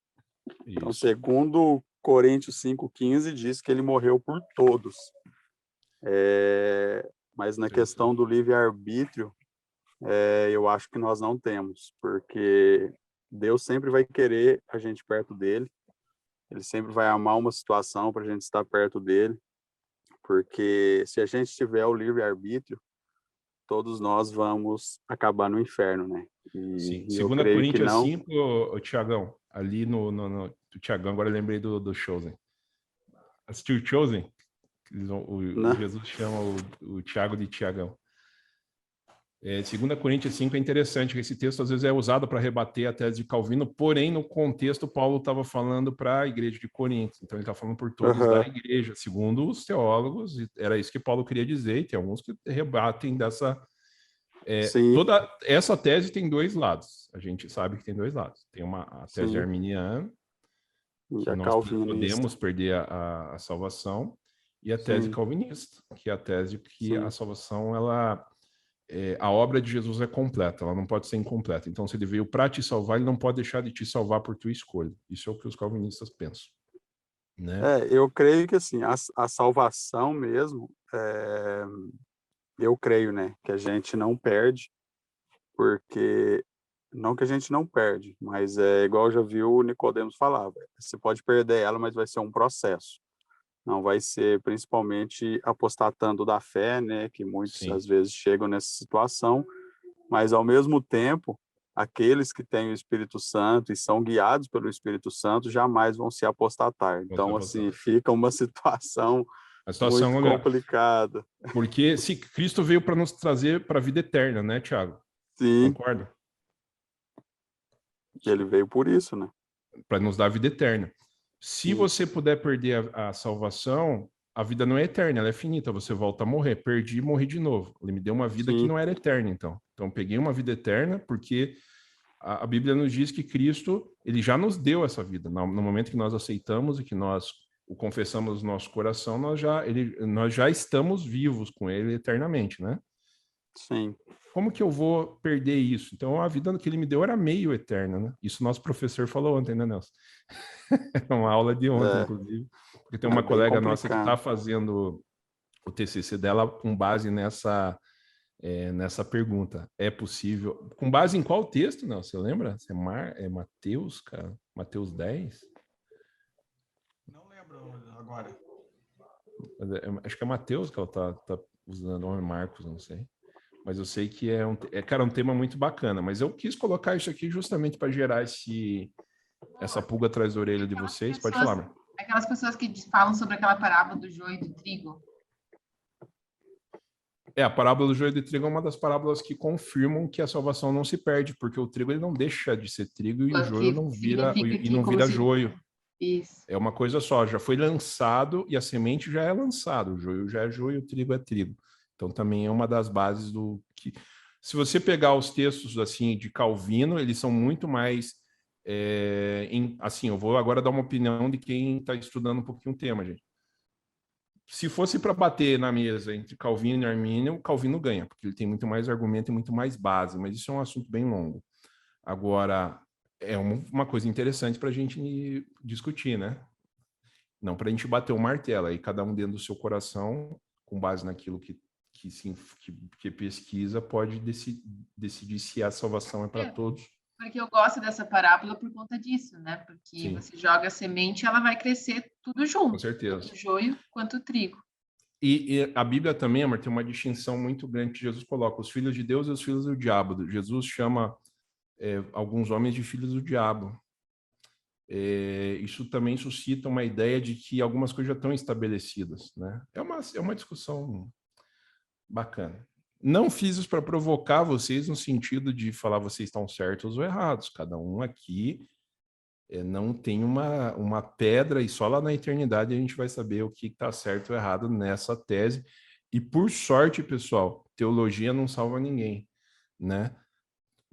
Então, Isso. segundo Coríntios 5,15, diz que ele morreu por todos. Mas na questão do livre-arbítrio, eu acho que nós não temos, porque Deus sempre vai querer a gente perto dele, ele sempre vai amar uma situação para a gente estar perto dele, porque se a gente tiver o livre-arbítrio, todos nós vamos acabar no inferno, né? Sim. E eu 2 creio que Coríntios não. 5, o Tiagão, ali no Tiagão, agora eu lembrei do Chosen. Assistiu o Chosen? Não. Jesus chama o Tiago de Tiagão. 2 Coríntios 5 é interessante, que esse texto às vezes é usado para rebater a tese de Calvino, porém, no contexto, Paulo estava falando para a igreja de Corinto, então ele está falando por todos da igreja, segundo os teólogos, e era isso que Paulo queria dizer, e tem alguns que rebatem dessa... toda essa tese tem dois lados, a gente sabe que tem dois lados. Tem a tese arminiana, que nós podemos perder a salvação, e a tese calvinista, que é a tese que a salvação, a obra de Jesus é completa, ela não pode ser incompleta. Então, se ele veio para te salvar, ele não pode deixar de te salvar por tua escolha. Isso é o que os calvinistas pensam. Né? Eu creio que assim, a salvação mesmo, eu creio, né, que a gente não perde, porque não que a gente não perde, mas é igual já viu o Nicodemos falar, você pode perder ela, mas vai ser um processo. Não vai ser principalmente apostatando da fé, né, que muitos às vezes chegam nessa situação, mas ao mesmo tempo, aqueles que têm o Espírito Santo e são guiados pelo Espírito Santo jamais vão se apostatar. Então, assim, fica uma situação muito complicada. Porque se Cristo veio para nos trazer para a vida eterna, né, Tiago? Sim. Concorda? Ele veio por isso, né? Para nos dar a vida eterna. Se você puder perder a salvação, a vida não é eterna, ela é finita, você volta a morrer. Perdi e morri de novo. Ele me deu uma vida que não era eterna, então. Então, peguei uma vida eterna porque a Bíblia nos diz que Cristo, ele já nos deu essa vida. No momento que nós aceitamos e que nós o confessamos no nosso coração, nós já estamos vivos com ele eternamente, né? Sim. Como que eu vou perder isso? Então, a vida que ele me deu era meio eterna, né? Isso nosso professor falou ontem, né, Nelson? É uma aula de ontem, inclusive. Porque tem uma colega nossa que está fazendo o TCC dela com base nessa pergunta. É possível... Com base em qual texto, Nelson? Você lembra? É Mateus, cara? Mateus 10? Não lembro agora. Acho que é Mateus que ela tá usando, ou é Marcos, não sei. Mas eu sei que é um tema muito bacana. Mas eu quis colocar isso aqui justamente para gerar essa pulga atrás da orelha de vocês. Pode falar, Mar. Aquelas pessoas que falam sobre aquela parábola do joio e do trigo. A parábola do joio e do trigo é uma das parábolas que confirmam que a salvação não se perde, porque o trigo ele não deixa de ser trigo e o joio não vira joio. Isso. É uma coisa só, já foi lançado e a semente já é lançada, o joio já é joio, o trigo é trigo. Então também é uma das bases do que... Se você pegar os textos assim de Calvino, eles são muito mais... assim, eu vou agora dar uma opinião de quem está estudando um pouquinho o tema, gente. Se fosse para bater na mesa entre Calvino e Armínio, Calvino ganha, porque ele tem muito mais argumento e muito mais base, mas isso é um assunto bem longo. Agora, é uma coisa interessante para a gente discutir, né? Não para a gente bater o martelo, aí cada um dentro do seu coração, com base naquilo que pesquisa, pode decidir se a salvação é para todos. Porque eu gosto dessa parábola por conta disso, né? Porque você joga a semente, ela vai crescer tudo junto. Com certeza. Tanto o joio quanto o trigo. E a Bíblia também, Amor, tem uma distinção muito grande que Jesus coloca: os filhos de Deus e os filhos do diabo. Jesus chama alguns homens de filhos do diabo. Isso também suscita uma ideia de que algumas coisas já estão estabelecidas, né? É uma discussão bacana. Não fiz isso para provocar vocês no sentido de falar vocês estão certos ou errados. Cada um aqui não tem uma pedra e só lá na eternidade a gente vai saber o que está certo ou errado nessa tese. E por sorte, pessoal, teologia não salva ninguém, né?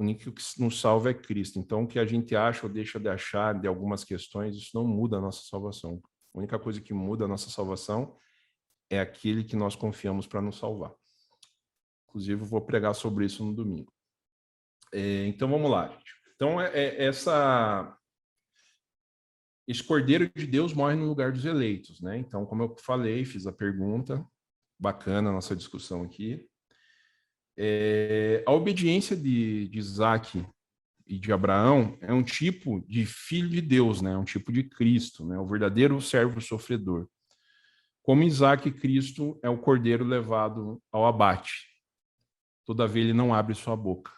O único que nos salva é Cristo. Então, o que a gente acha ou deixa de achar de algumas questões, isso não muda a nossa salvação. A única coisa que muda a nossa salvação é aquele que nós confiamos para nos salvar. Inclusive, eu vou pregar sobre isso no domingo. Então, vamos lá, gente. Então, esse Cordeiro de Deus morre no lugar dos eleitos, né? Então, como eu falei, fiz a pergunta, bacana a nossa discussão aqui. A obediência de Isaac e de Abraão é um tipo de filho de Deus, né? Um tipo de Cristo, né? O verdadeiro servo sofredor. Como Isaac, Cristo é o cordeiro levado ao abate. Todavia ele não abre sua boca.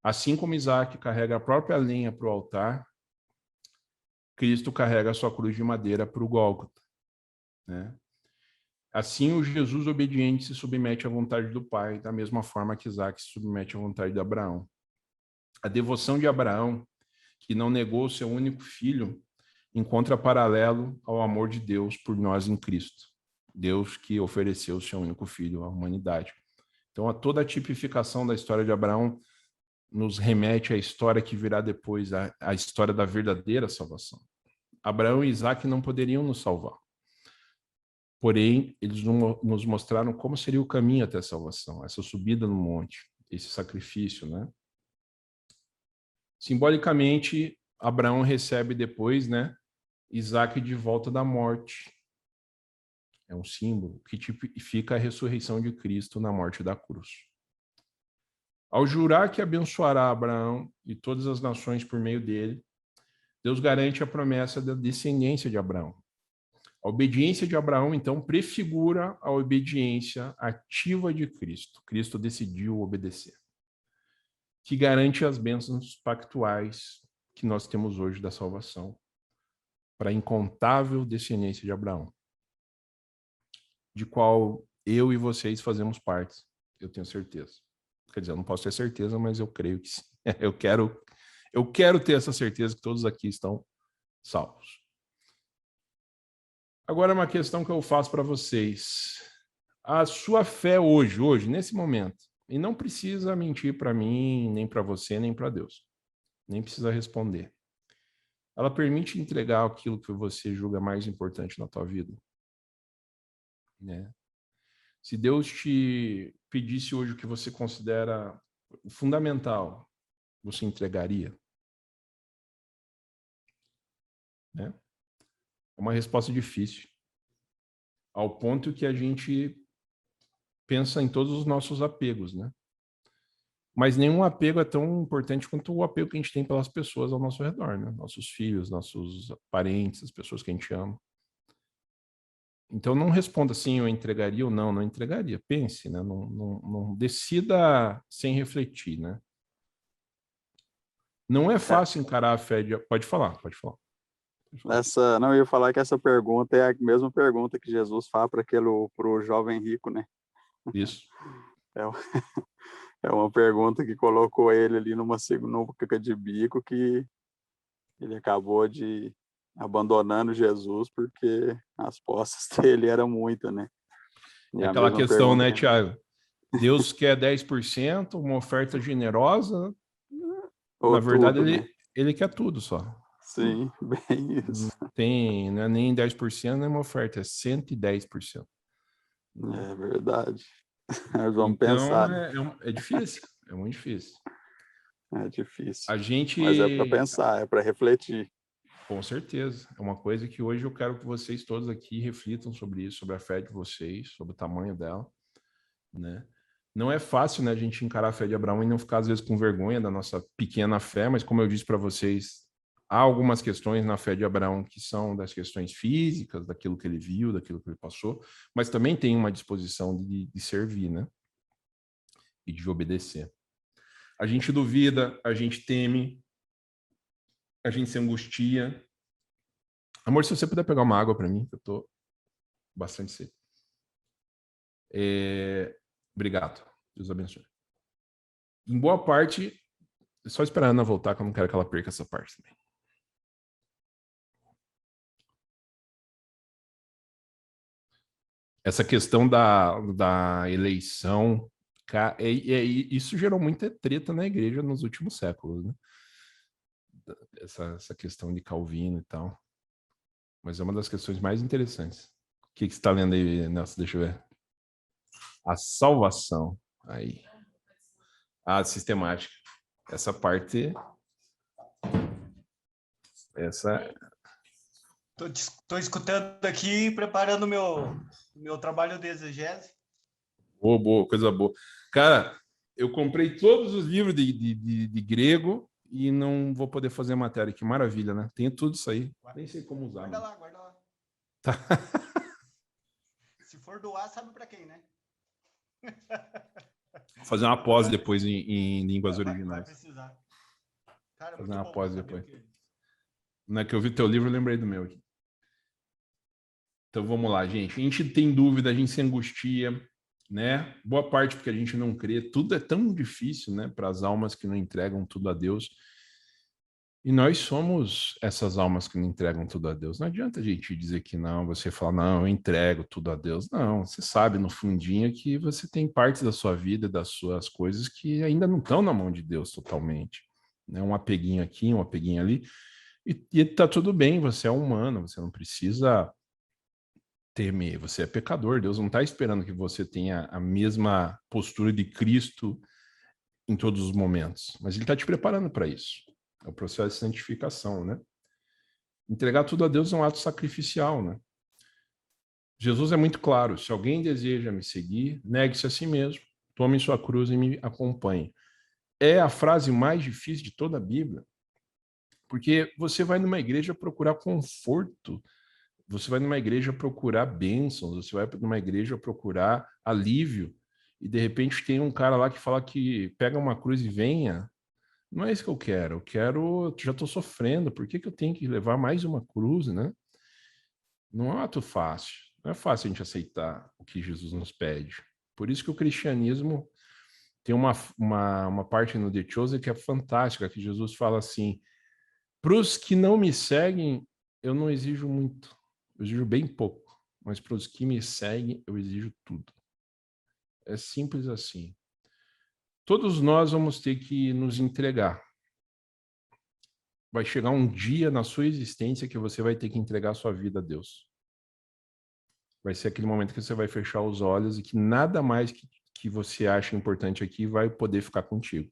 Assim como Isaac carrega a própria lenha para o altar, Cristo carrega a sua cruz de madeira para o Gólgota, né? Assim, o Jesus obediente se submete à vontade do Pai, da mesma forma que Isaac se submete à vontade de Abraão. A devoção de Abraão, que não negou seu único filho, encontra paralelo ao amor de Deus por nós em Cristo. Deus que ofereceu seu único filho à humanidade. Então, toda a tipificação da história de Abraão nos remete à história que virá depois, a história da verdadeira salvação. Abraão e Isaac não poderiam nos salvar. Porém, eles nos mostraram como seria o caminho até a salvação, essa subida no monte, esse sacrifício, né? Simbolicamente, Abraão recebe depois, né, Isaac de volta da morte. É um símbolo que tipifica a ressurreição de Cristo na morte da cruz. Ao jurar que abençoará Abraão e todas as nações por meio dele, Deus garante a promessa da descendência de Abraão. A obediência de Abraão, então, prefigura a obediência ativa de Cristo. Cristo decidiu obedecer, que garante as bênçãos pactuais que nós temos hoje da salvação para a incontável descendência de Abraão, de qual eu e vocês fazemos parte, eu tenho certeza. Quer dizer, eu não posso ter certeza, mas eu creio que sim. Eu quero ter essa certeza que todos aqui estão salvos. Agora, uma questão que eu faço para vocês. A sua fé hoje, nesse momento, e não precisa mentir para mim, nem para você, nem para Deus. Nem precisa responder. Ela permite entregar aquilo que você julga mais importante na tua vida? Né? Se Deus te pedisse hoje o que você considera fundamental, você entregaria? Né? É uma resposta difícil, ao ponto que a gente pensa em todos os nossos apegos, né? Mas nenhum apego é tão importante quanto o apego que a gente tem pelas pessoas ao nosso redor, né? Nossos filhos, nossos parentes, as pessoas que a gente ama. Então não responda assim, eu entregaria ou não entregaria. Pense, né? Não decida sem refletir, né? Não é fácil encarar a fé de... Pode falar. Não, eu ia falar que essa pergunta é a mesma pergunta que Jesus faz para o jovem rico, né? Isso. É uma pergunta que colocou ele ali numa sinuca de bico, que ele acabou de abandonando Jesus porque as posses dele eram muito, né? É aquela questão, né, Tiago? Deus quer 10%, uma oferta generosa. Na verdade, tudo, né? Ele quer tudo só. Sim, bem isso. Não é nem 10%, nem uma oferta, é 110%. É verdade. Nós vamos então, pensar. É difícil, é muito difícil. É difícil. Mas é para pensar, é para refletir. Com certeza. É uma coisa que hoje eu quero que vocês todos aqui reflitam sobre isso, sobre a fé de vocês, sobre o tamanho dela, né? Não é fácil, né, a gente encarar a fé de Abraão e não ficar, às vezes, com vergonha da nossa pequena fé, mas como eu disse para vocês, há algumas questões na fé de Abraão que são das questões físicas, daquilo que ele viu, daquilo que ele passou, mas também tem uma disposição de servir, né? E de obedecer. A gente duvida, a gente teme, a gente se angustia. Amor, se você puder pegar uma água para mim, que eu tô bastante seco. Obrigado. Deus abençoe. Em boa parte, só esperar a Ana voltar, que eu não quero que ela perca essa parte também. Essa questão da eleição Isso gerou muita treta na igreja nos últimos séculos, né? Essa questão de Calvino e tal. Mas é uma das questões mais interessantes. O que você está lendo aí, Nelson? Deixa eu ver. A salvação. Aí. Sistemática. Essa parte... Tô escutando aqui e preparando meu trabalho de exegese. Boa, coisa boa. Cara, eu comprei todos os livros de grego e não vou poder fazer matéria. Que maravilha, né? Tem tudo isso aí. Nem sei como usar. Guarda lá. Tá. Se for doar, sabe para quem, né? Vou fazer uma pós depois em línguas originais. Vai precisar. Cara, fazer uma pós depois. Que... Não é que eu vi teu livro, eu lembrei do meu aqui. Então vamos lá, gente. A gente tem dúvida, a gente se angustia, né? Boa parte porque a gente não crê. Tudo é tão difícil, né? Para as almas que não entregam tudo a Deus. E nós somos essas almas que não entregam tudo a Deus. Não adianta a gente dizer que não, você fala, não, eu entrego tudo a Deus. Não, você sabe no fundinho que você tem partes da sua vida, das suas coisas que ainda não estão na mão de Deus totalmente. Né? Um apeguinho aqui, um apeguinho ali. E tá tudo bem, você é humano, você não precisa temer, você é pecador. Deus não está esperando que você tenha a mesma postura de Cristo em todos os momentos, mas Ele está te preparando para isso. É o processo de santificação, né? Entregar tudo a Deus é um ato sacrificial, né? Jesus é muito claro, se alguém deseja me seguir, negue-se a si mesmo, tome sua cruz e me acompanhe. É a frase mais difícil de toda a Bíblia, porque você vai numa igreja procurar conforto, você vai numa igreja procurar bênçãos, você vai numa igreja procurar alívio, e de repente tem um cara lá que fala que pega uma cruz e venha. Não é isso que eu quero, já estou sofrendo, por que eu tenho que levar mais uma cruz, né? Não é um ato fácil, não é fácil a gente aceitar o que Jesus nos pede. Por isso que o cristianismo tem uma parte no The Chosen que é fantástica, que Jesus fala assim, para os que não me seguem, eu não exijo muito, eu exijo bem pouco, mas para os que me seguem, eu exijo tudo. É simples assim. Todos nós vamos ter que nos entregar. Vai chegar um dia na sua existência que você vai ter que entregar a sua vida a Deus. Vai ser aquele momento que você vai fechar os olhos e que nada mais que você acha importante aqui vai poder ficar contigo.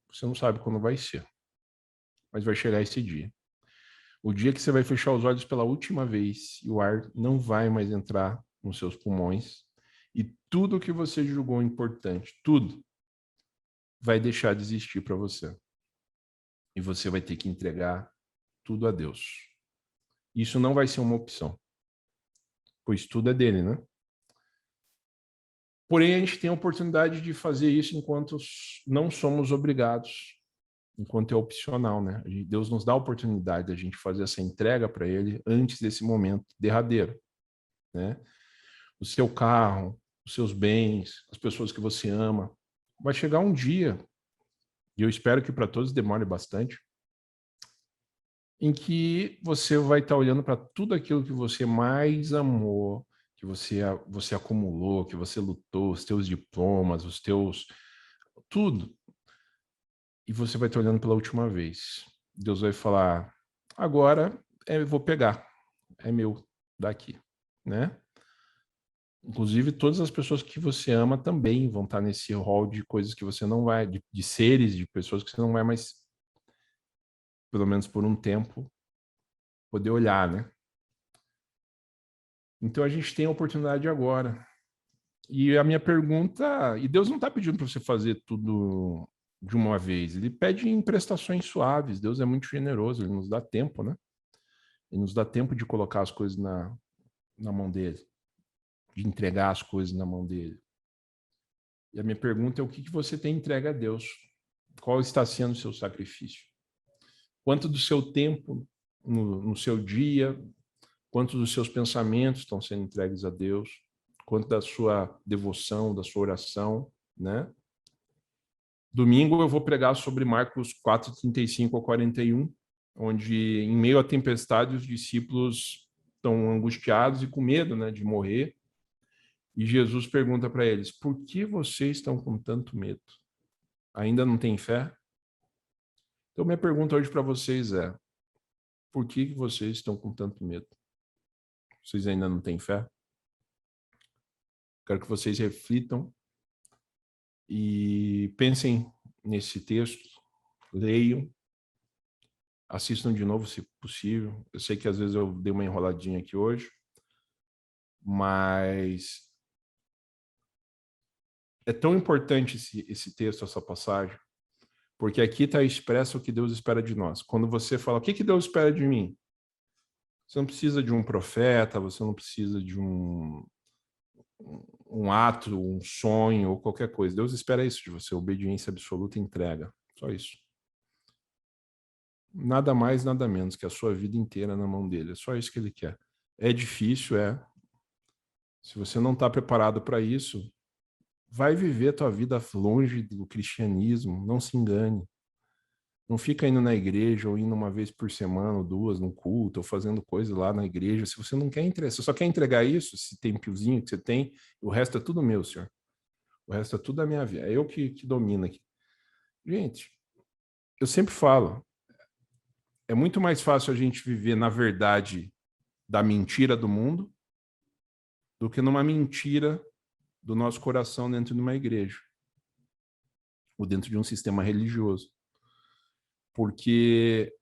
Você não sabe quando vai ser, mas vai chegar esse dia. O dia que você vai fechar os olhos pela última vez e o ar não vai mais entrar nos seus pulmões e tudo que você julgou importante, tudo, vai deixar de existir para você. E você vai ter que entregar tudo a Deus. Isso não vai ser uma opção, pois tudo é dele, né? Porém, a gente tem a oportunidade de fazer isso enquanto não somos obrigados, enquanto é opcional, né? Deus nos dá a oportunidade de a gente fazer essa entrega para ele antes desse momento derradeiro, né? O seu carro, os seus bens, as pessoas que você ama. Vai chegar um dia, e eu espero que para todos demore bastante, em que você vai estar olhando para tudo aquilo que você mais amou, que você acumulou, que você lutou, os teus diplomas, os teus... tudo. E você vai estar olhando pela última vez. Deus vai falar, agora eu vou pegar, é meu, daqui, né? Inclusive, todas as pessoas que você ama também vão estar nesse rol de coisas que você não vai, de seres, de pessoas que você não vai mais, pelo menos por um tempo, poder olhar, né? Então, a gente tem a oportunidade agora. E a minha pergunta... E Deus não está pedindo para você fazer tudo de uma vez. Ele pede em prestações suaves. Deus é muito generoso, ele nos dá tempo, né? Ele nos dá tempo de colocar as coisas na mão dele, de entregar as coisas na mão dele. E a minha pergunta é o que você tem entregue a Deus? Qual está sendo o seu sacrifício? Quanto do seu tempo no seu dia, quanto dos seus pensamentos estão sendo entregues a Deus? Quanto da sua devoção, da sua oração, né? Domingo eu vou pregar sobre Marcos 4, 35 a 41, onde em meio à tempestade os discípulos estão angustiados e com medo, né, de morrer. E Jesus pergunta para eles: por que vocês estão com tanto medo? Ainda não tem fé? Então, minha pergunta hoje para vocês é: por que vocês estão com tanto medo? Vocês ainda não têm fé? Quero que vocês reflitam e pensem nesse texto, leiam, assistam de novo, se possível. Eu sei que às vezes eu dei uma enroladinha aqui hoje, mas é tão importante esse texto, essa passagem, porque aqui está expresso o que Deus espera de nós. Quando você fala, o que Deus espera de mim? Você não precisa de um profeta, você não precisa de um ato, um sonho ou qualquer coisa. Deus espera isso de você, obediência absoluta e entrega. Só isso. Nada mais, nada menos que a sua vida inteira na mão dele. É só isso que ele quer. É difícil, é. Se você não está preparado para isso, vai viver a tua vida longe do cristianismo. Não se engane. Não fica indo na igreja ou indo uma vez por semana ou duas num culto ou fazendo coisa lá na igreja. Se você não quer entregar, você só quer entregar isso, esse tempiozinho que você tem, o resto é tudo meu, Senhor. O resto é tudo da minha vida. É eu que domino aqui. Gente, eu sempre falo, é muito mais fácil a gente viver na verdade da mentira do mundo do que numa mentira do nosso coração dentro de uma igreja ou dentro de um sistema religioso. Porque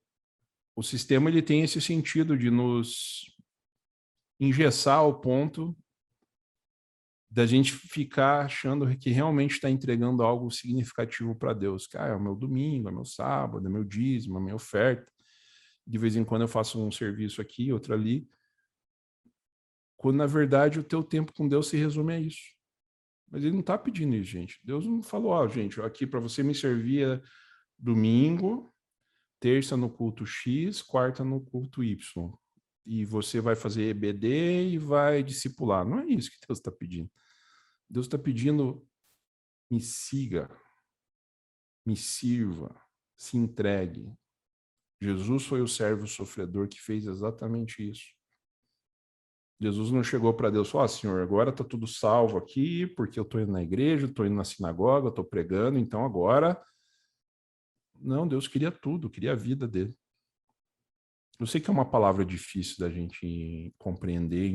o sistema ele tem esse sentido de nos engessar ao ponto da gente ficar achando que realmente está entregando algo significativo para Deus. Que, é o meu domingo, é meu sábado, é meu dízimo, é minha oferta. De vez em quando eu faço um serviço aqui, outro ali. Quando, na verdade, o teu tempo com Deus se resume a isso. Mas ele não está pedindo isso, gente. Deus não falou, gente, aqui para você me servir é domingo, terça no culto X, quarta no culto Y. E você vai fazer EBD e vai discipular. Não é isso que Deus está pedindo. Deus está pedindo, me siga, me sirva, se entregue. Jesus foi o servo sofredor que fez exatamente isso. Jesus não chegou para Deus e falou, Senhor, agora está tudo salvo aqui, porque eu estou indo na igreja, estou indo na sinagoga, estou pregando, então agora... Não, Deus queria tudo, queria a vida dele. Eu sei que é uma palavra difícil da gente compreender,